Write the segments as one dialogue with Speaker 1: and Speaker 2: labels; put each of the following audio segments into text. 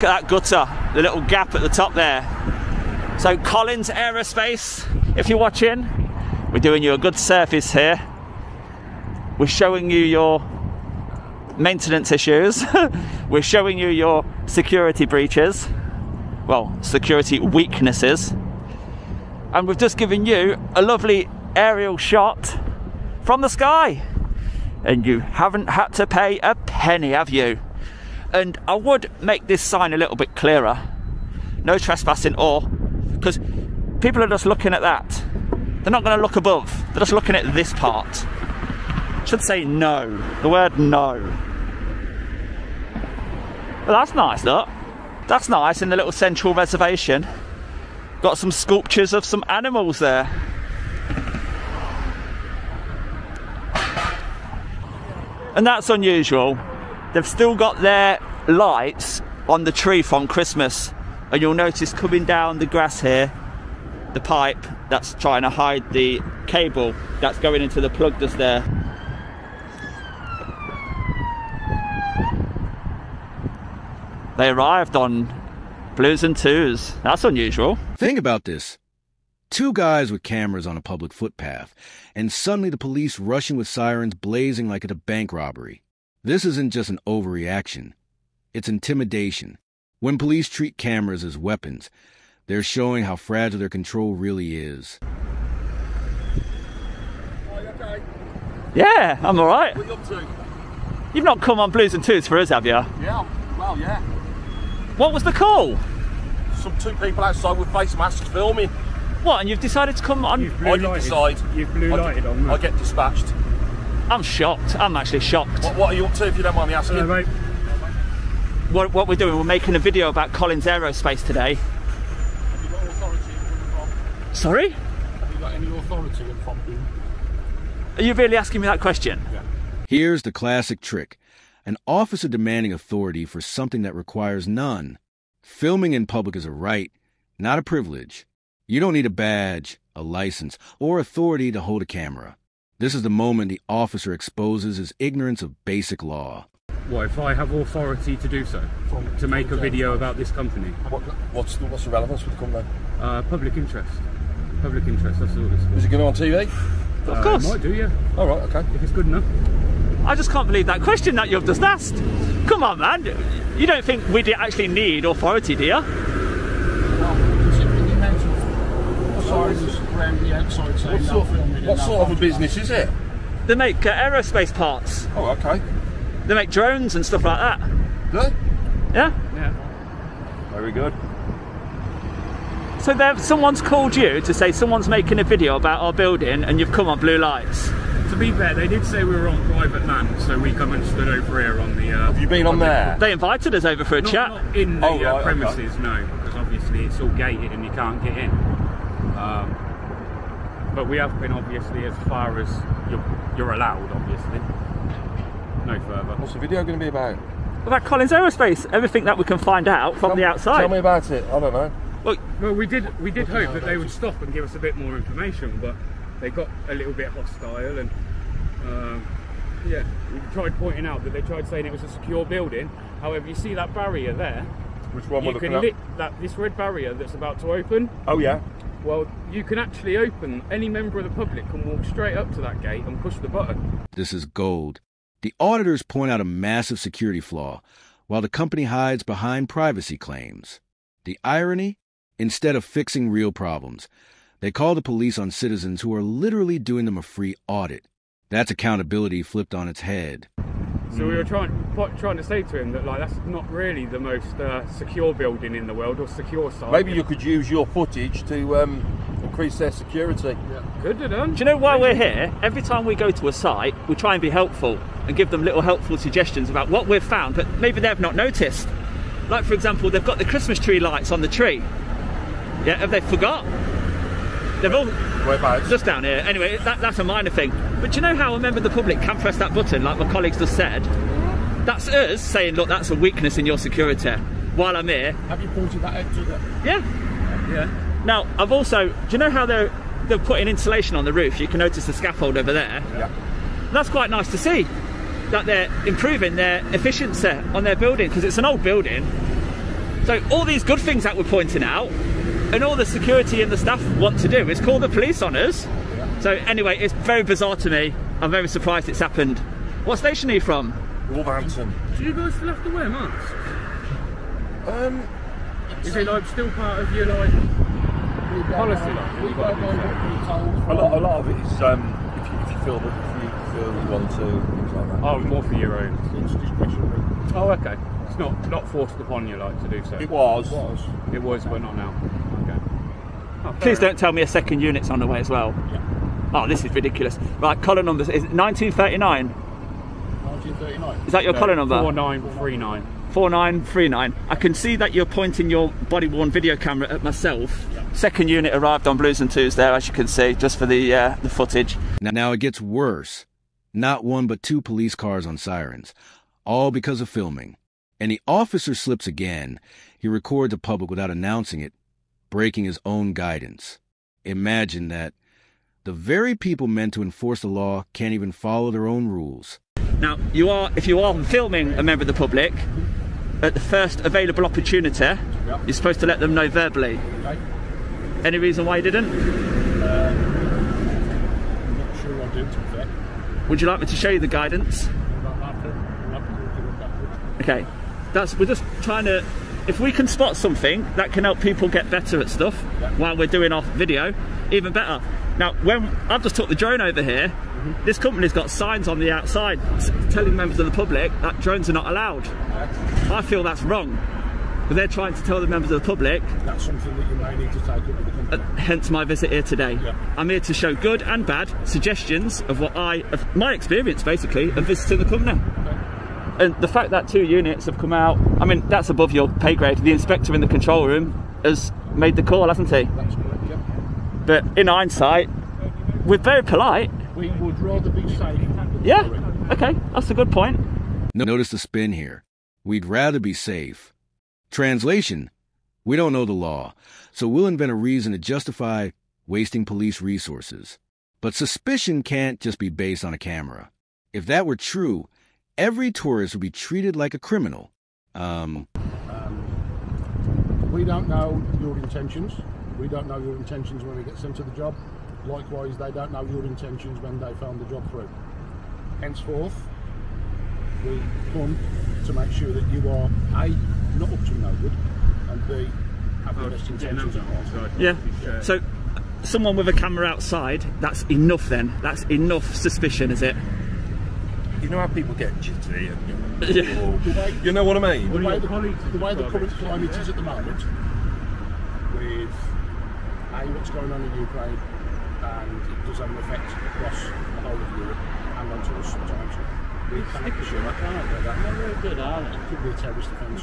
Speaker 1: Look at that gutter, the little gap at the top there. So Collins Aerospace, if you're watching, we're doing you a good service here. We're showing you your maintenance issues. We're showing you your security breaches. Well, security weaknesses. And we've just given you a lovely aerial shot from the sky. And you haven't had to pay a penny, have you? And I would make this sign a little bit clearer. No trespassing, or, because people are just looking at that. They're not going to look above. They're just looking at this part. Should say no. The word no. Well, that's nice, look. That's nice in the little central reservation. Got some sculptures of some animals there. And that's unusual. They've still got their lights on the tree from Christmas. And you'll notice coming down the grass here, the pipe that's trying to hide the cable that's going into the plug that's there. They arrived on blues and twos. That's unusual.
Speaker 2: Think about this. 2 guys with cameras on a public footpath, and suddenly the police rushing with sirens blazing like at a bank robbery. This isn't just an overreaction. It's intimidation. When police treat cameras as weapons, they're showing how fragile their control really is.
Speaker 3: Are you okay?
Speaker 1: Yeah, I'm alright.
Speaker 3: What are you up to?
Speaker 1: You've not come on blues and twos for us, have you?
Speaker 3: Yeah, well, yeah.
Speaker 1: What was the call?
Speaker 3: Some 2 people outside with face masks filming.
Speaker 1: What, and you've decided to come on?
Speaker 3: I didn't decide.
Speaker 4: You've blue lighted on me.
Speaker 3: I get dispatched.
Speaker 1: I'm shocked. I'm actually shocked.
Speaker 3: What are you up to, if you don't mind me asking?
Speaker 4: Mate.
Speaker 1: What we're doing, we're making a video about Collins Aerospace today.
Speaker 3: Have you got authority in
Speaker 1: Sorry?
Speaker 3: Have you got any authority in front of you?
Speaker 1: Are you really asking me that question?
Speaker 3: Yeah.
Speaker 2: Here's the classic trick. An officer demanding authority for something that requires none. Filming in public is a right, not a privilege. You don't need a badge, a license, or authority to hold a camera. This is the moment the officer exposes his ignorance of basic law.
Speaker 4: What if I have authority to do so? To make a video about this company?
Speaker 3: What's the relevance with the company?
Speaker 4: Public interest. Public interest, that's all it is.
Speaker 3: Is it going on TV?
Speaker 1: Of course.
Speaker 4: Might do, yeah.
Speaker 3: All right, okay.
Speaker 4: If it's good enough.
Speaker 1: I just can't believe that question that you've just asked. Come on, man. You don't think we actually need authority, do you?
Speaker 5: Well, considering the amount of sirens around the outside saying no filming.
Speaker 3: What sort of a business is it?
Speaker 1: They make aerospace parts.
Speaker 3: Oh, okay.
Speaker 1: They make drones and stuff like that.
Speaker 3: Do they?
Speaker 1: Yeah?
Speaker 4: Yeah.
Speaker 3: Very good.
Speaker 1: So someone's called you to say someone's making a video about our building and you've come on blue lights.
Speaker 4: To be fair, they did say we were on private land, so we come and stood over here on the...
Speaker 3: Have you been on there?
Speaker 1: They invited us over for a chat.
Speaker 4: Not in the
Speaker 3: right,
Speaker 4: premises,
Speaker 3: okay.
Speaker 4: no, because obviously it's all gated and you can't get in. But we have been obviously as far as you're allowed, obviously. No further.
Speaker 3: What's the video going to be about?
Speaker 1: About Collins Aerospace, everything that we can find out from the outside.
Speaker 3: Tell me about it. I don't know.
Speaker 4: Well, we did hope that they would stop and give us a bit more information, but they got a little bit hostile, and yeah, we tried pointing out that they tried saying it was a secure building. However, you see that barrier there?
Speaker 3: Which one we're
Speaker 4: You
Speaker 3: looking
Speaker 4: can
Speaker 3: at?
Speaker 4: lit this red barrier that's about to open.
Speaker 3: Oh, yeah.
Speaker 4: Well, you can actually open. Any member of the public can walk straight up to that gate and push the button.
Speaker 2: This is gold. The auditors point out a massive security flaw, while the company hides behind privacy claims. The irony? Instead of fixing real problems, they call the police on citizens who are literally doing them a free audit. That's accountability flipped on its head.
Speaker 4: So we were trying to say to him that that's not really the most secure building in the world or secure site.
Speaker 3: Maybe you could use your footage to increase their security.
Speaker 4: Yeah. Could have done.
Speaker 1: Do you know why we're here? Every time we go to a site, we try and be helpful and give them little helpful suggestions about what we've found, but maybe they've not noticed. Like, for example, they've got the Christmas tree lights on the tree. Yeah, have they forgot? They've all...
Speaker 3: Whereabouts?
Speaker 1: Just down here. Anyway, that's a minor thing. But do you know how a member of the public can press that button, like my colleagues just said? That's us saying, look, that's a weakness in your security. While I'm here...
Speaker 5: Have you pointed that out to them?
Speaker 1: Yeah. Yeah. Now, I've also... Do you know how they're putting insulation on the roof? You can notice the scaffold over there.
Speaker 3: Yeah.
Speaker 1: That's quite nice to see, that they're improving their efficiency on their building, because it's an old building. So all these good things that we're pointing out, and all the security and the staff want to do is call the police on us. So anyway, it's very bizarre to me. I'm very surprised it's happened. What station are you from?
Speaker 3: Wolverhampton.
Speaker 4: Do you guys still have to wear masks? Is it like still part of your like policy?
Speaker 3: A lot of it is if you feel you want to, things like that.
Speaker 4: Oh, more for your own.
Speaker 5: It's discretionary.
Speaker 4: Oh, okay. It's not forced upon you like to do so.
Speaker 3: It was.
Speaker 4: It was, but not now. Okay. Oh,
Speaker 1: Please don't tell me a second unit's on the way as well.
Speaker 5: Yeah.
Speaker 1: Oh, this is ridiculous. Right, collar number, is it 1939?
Speaker 5: 1939.
Speaker 1: Is that your collar number?
Speaker 4: 4939.
Speaker 1: 4939. I can see that you're pointing your body-worn video camera at myself.
Speaker 5: Yeah.
Speaker 1: Second unit arrived on Blues and Twos there, as you can see, just for the footage.
Speaker 2: Now it gets worse. Not one but two police cars on sirens, all because of filming. And the officer slips again. He records the public without announcing it, breaking his own guidance. Imagine that. The very people meant to enforce the law can't even follow their own rules.
Speaker 1: Now, if you are filming a member of the public, at the first available opportunity, you're supposed to let them know verbally.
Speaker 5: Okay.
Speaker 1: Any reason why you didn't?
Speaker 5: I'm not sure I did, to be fair.
Speaker 1: Would you like me to show you the guidance? Okay, we're just trying to, if we can spot something that can help people get better at stuff while we're doing our video, even better. Now, when I've just took the drone over here, this company's got signs on the outside telling members of the public that drones are not allowed. I feel that's wrong, but they're trying to tell the members of the public.
Speaker 5: That's something that you may need to take up with the company.
Speaker 1: Hence my visit here today.
Speaker 5: Yeah.
Speaker 1: I'm here to show good and bad suggestions of of my experience, basically, of visiting the company.
Speaker 5: Okay.
Speaker 1: And the fact that 2 units have come out, I mean, that's above your pay grade. The inspector in the control room has made the call, hasn't he?
Speaker 5: That's correct, yeah.
Speaker 1: But in hindsight, we're very polite.
Speaker 5: We would rather be safe than
Speaker 1: Yeah,
Speaker 5: sorry.
Speaker 1: okay, that's a good point.
Speaker 2: Notice the spin here. We'd rather be safe. Translation: we don't know the law, so we'll invent a reason to justify wasting police resources. But suspicion can't just be based on a camera. If that were true, every tourist would be treated like a criminal.
Speaker 5: We don't know your intentions. We don't know your intentions when we get sent to the job. Likewise, they don't know your intentions when they found the job through. Henceforth, we come to make sure that you are A, not up to no good, and B, have the best intentions at heart.
Speaker 1: Yeah, so someone with a camera outside, that's enough then? That's enough suspicion, is it?
Speaker 3: You know how people get jittery and
Speaker 1: Yeah.
Speaker 3: you know what I mean?
Speaker 5: The way the current climate is at the moment, with A, what's going on in Ukraine, and it does have an effect across the whole of Europe and onto us sometimes. We cannot be sure that it could be a terrorist offence.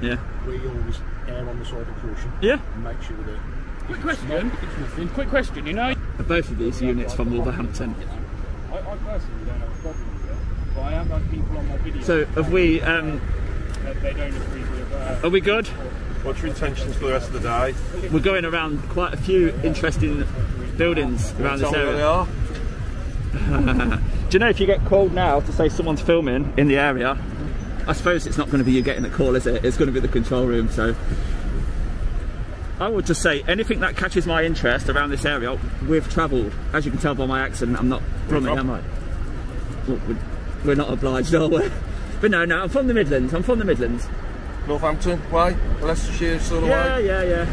Speaker 1: Yeah.
Speaker 5: We always err on the side of caution.
Speaker 1: Yeah.
Speaker 5: And make sure that
Speaker 4: Quick question.
Speaker 5: if it's nothing.
Speaker 4: Quick question. You know,
Speaker 1: Both of these units from Wolverhampton.
Speaker 4: I personally don't have a problem with it, but I have had people on my video.
Speaker 1: So have we,
Speaker 4: They don't agree with.
Speaker 1: are we good?
Speaker 3: What's your intentions for the rest of the day?
Speaker 1: We're going around quite a few interesting buildings around this
Speaker 3: Tell me where they
Speaker 1: area.
Speaker 3: are.
Speaker 1: Do you know if you get called now to say someone's filming in the area, I suppose it's not going to be you getting a call, is it? It's going to be the control room. So I would just say anything that catches my interest around this area, we've travelled. As you can tell by my accent, I'm not Brummie, am I? Well, we're not obliged, are we? But no, I'm from the Midlands. I'm from the Midlands.
Speaker 3: Northampton, way? Leicestershire sort of way?
Speaker 1: Yeah.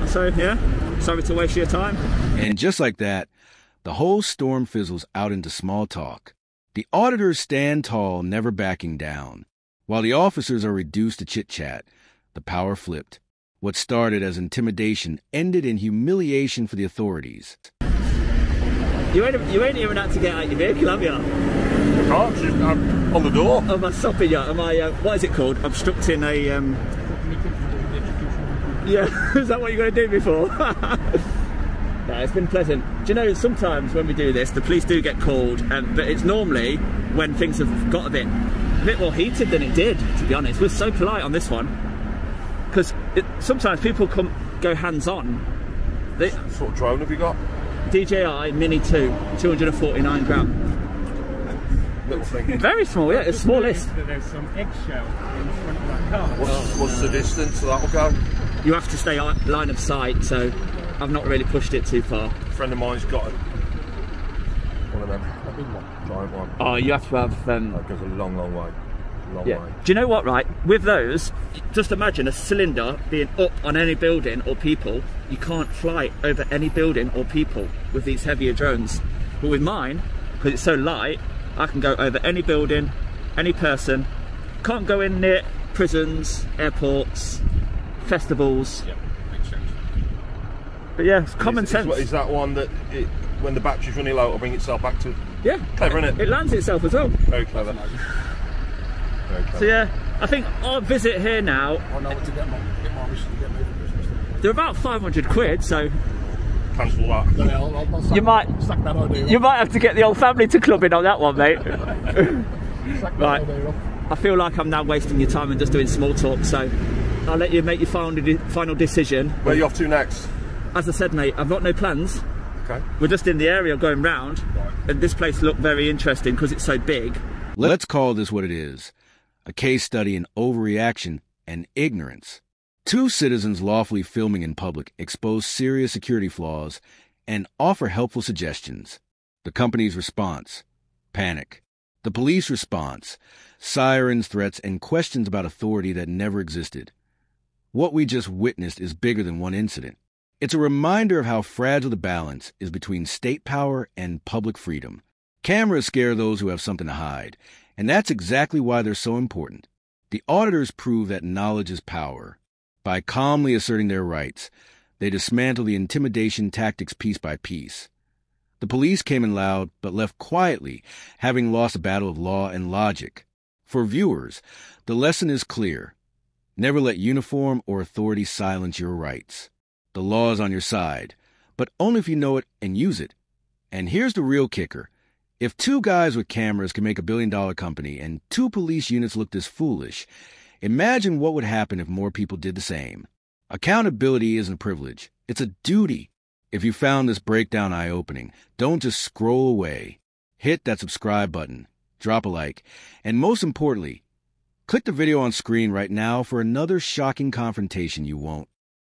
Speaker 1: So, yeah, sorry to waste your time.
Speaker 2: And just like that, the whole storm fizzles out into small talk. The auditors stand tall, never backing down. While the officers are reduced to chit-chat, the power flipped. What started as intimidation ended in humiliation for the authorities.
Speaker 1: You ain't even had to get out your vehicle, have you?
Speaker 3: I'm on the door.
Speaker 1: Am I stopping you? Am I, what is it called? Obstructing a, Yeah, is that what you're going to do before? No, it's been pleasant. Do you know, sometimes when we do this, the police do get called, but it's normally when things have got a bit more heated than it did, to be honest. We're so polite on this one. Because sometimes people go hands-on.
Speaker 3: What sort of drone have you got?
Speaker 1: DJI Mini 2, 249 gram.
Speaker 3: little thing.
Speaker 1: Very small, yeah, it's smallest.
Speaker 4: That there's some eggshell in front of that car.
Speaker 3: What's the distance that'll go?
Speaker 1: You have to stay line of sight, so I've not really pushed it too far.
Speaker 3: A friend of mine's got one of them.
Speaker 5: A big one.
Speaker 3: Giant one.
Speaker 1: Oh, you have to have...
Speaker 3: That goes a long, long way.
Speaker 1: Yeah. Do you know what, right? With those, just imagine a cylinder being up on any building or people. You can't fly over any building or people with these heavier drones. But with mine, because it's so light, I can go over any building, any person. Can't go in near prisons, airports, festivals.
Speaker 5: Yeah, makes sense.
Speaker 1: But yeah, it's common sense.
Speaker 3: Is that one that, when the battery's running low, it'll bring itself back to...
Speaker 1: Yeah.
Speaker 3: Clever, isn't it?
Speaker 1: It lands itself as well.
Speaker 3: Very clever. Very clever.
Speaker 1: So yeah, I think our visit here now...
Speaker 5: I know what to get my missus to get me for Christmas.
Speaker 1: They're about 500 quid, so...
Speaker 3: Cancel that.
Speaker 5: No, I'll sack,
Speaker 1: You might-
Speaker 5: sack that idea.
Speaker 1: You might have to get the old family to club in on that one, mate.
Speaker 5: Sack that
Speaker 1: Right.
Speaker 5: idea off.
Speaker 1: I feel like I'm now wasting your time and just doing small talk, so I'll let you make your final decision.
Speaker 3: Where are you off to next?
Speaker 1: As I said, mate, I've got no plans.
Speaker 3: Okay.
Speaker 1: We're just in the area going round, and this place looked very interesting because it's so big.
Speaker 2: Let's call this what it is. A case study in overreaction and ignorance. Two citizens lawfully filming in public expose serious security flaws and offer helpful suggestions. The company's response: panic. The police response: sirens, threats, and questions about authority that never existed. What we just witnessed is bigger than one incident. It's a reminder of how fragile the balance is between state power and public freedom. Cameras scare those who have something to hide, and that's exactly why they're so important. The auditors prove that knowledge is power. By calmly asserting their rights, they dismantle the intimidation tactics piece by piece. The police came in loud, but left quietly, having lost a battle of law and logic. For viewers, the lesson is clear. Never let uniform or authority silence your rights. The law is on your side, but only if you know it and use it. And here's the real kicker. If two guys with cameras can make $1 billion company and two police units look this foolish, imagine what would happen if more people did the same. Accountability isn't a privilege. It's a duty. If you found this breakdown eye-opening, don't just scroll away. Hit that subscribe button, drop a like, and most importantly, click the video on screen right now for another shocking confrontation you won't